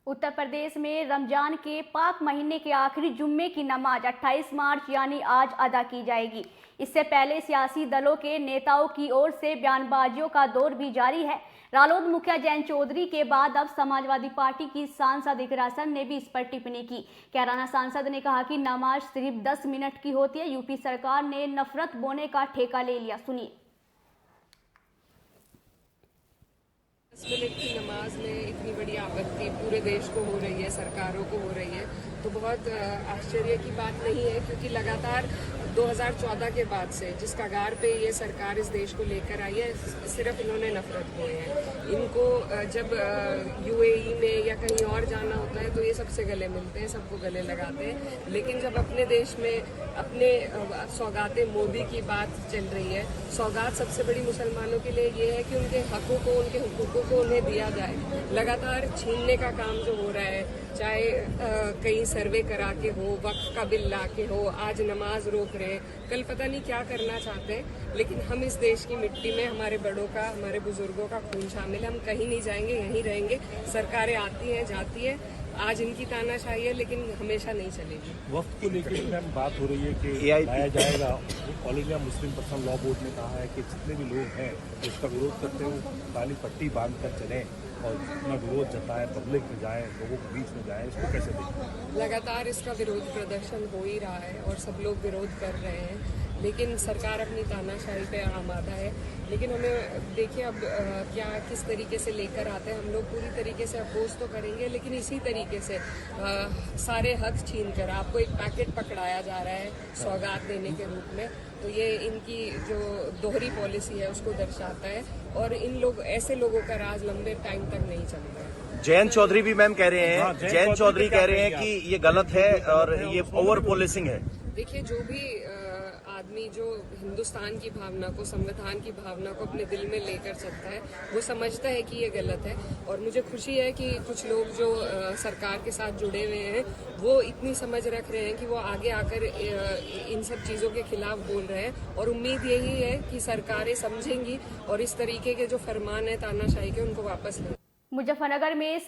उत्तर प्रदेश में रमजान के पाक महीने के आखिरी जुम्मे की नमाज 28 मार्च यानी आज अदा की जाएगी। इससे पहले सियासी दलों के नेताओं की ओर से बयानबाजियों का दौर भी जारी है। रालोद मुखिया जयंत चौधरी के बाद अब समाजवादी पार्टी की सांसद इकरा हसन ने भी इस पर टिप्पणी की। कैराना सांसद ने कहा कि नमाज सिर्फ 10 मिनट की होती है। यूपी सरकार ने नफरत बोने का ठेका ले लिया। सुनिए। 10 मिनट की नमाज में इतनी बड़ी आपत्ति पूरे देश को हो रही है, सरकारों को हो रही है, तो बहुत आश्चर्य की बात नहीं है, क्योंकि लगातार 2014 के बाद से जिस कगार पे ये सरकार इस देश को लेकर आई है, सिर्फ इन्होंने नफरत बोए हैं। इनको जब यूएई में या कहीं और जाना होता है तो ये सबसे गले मिलते हैं, सबको गले लगाते हैं, लेकिन जब अपने देश में अपने सौगातें मोदी की बात चल रही है, सौगात सबसे बड़ी मुसलमानों के लिए ये है कि उनके हकों को, उनके हुकूकों को उन्हें दिया जाए। लगातार छीनने का काम जो हो रहा है, चाहे कहीं सर्वे करा के हो, वक्फ का बिल ला के हो, आज नमाज रोक रहे हैं, कल पता नहीं क्या करना चाहते हैं, लेकिन हम इस देश की मिट्टी में हमारे बड़ों का, हमारे बुजुर्गों का खून शामिल है। हम कहीं नहीं जाएंगे, यहीं रहेंगे। सरकारें आती हैं, जाती हैं, आज इनकी तानाशाही है, लेकिन हमेशा नहीं चलेगी। वक्त को लेकर मैम बात हो रही है कि लाया जाएगा। All India Muslim personal law board ने कहा है कि जितने भी लोग हैं इसका विरोध करते हुए काली पट्टी बांध कर चलें और अपना विरोध जताएं, पब्लिक में जाएं, लोगों के बीच में जाएं। इसको कैसे देखें? लगातार इसका विरोध प्रदर्शन हो ही रहा है और सब लोग विरोध कर रहे हैं, लेकिन सरकार अपनी तानाशाही पे आमादा है। लेकिन हमें देखिए अब क्या किस तरीके से लेकर आते हैं। हम लोग पूरी तरीके से अपोज तो करेंगे, लेकिन इसी तरीके से सारे हक छीन कर आपको एक पैकेट पकड़ाया जा रहा है सौगात देने के रूप में, तो ये इनकी जो दोहरी पॉलिसी है उसको दर्शाता है, और इन लोग ऐसे लोगों का राज लंबे टाइम तक नहीं चलता है। जयंत चौधरी भी मैम कह रहे हैं, जयंत चौधरी कह रहे हैं कि ये गलत है और ये ओवर पॉलिसिंग है। देखिए, जो भी आदमी जो हिंदुस्तान की भावना को, संविधान की भावना को अपने दिल में लेकर चलता है, वो समझता है कि ये गलत है। और मुझे खुशी है कि कुछ लोग जो सरकार के साथ जुड़े हुए हैं वो इतनी समझ रख रहे हैं कि वो आगे आकर इन सब चीज़ों के खिलाफ बोल रहे हैं, और उम्मीद यही है कि सरकारें समझेंगी और इस तरीके के जो फरमान है तानाशाही के, उनको वापस लें। मुजफ्फरनगर में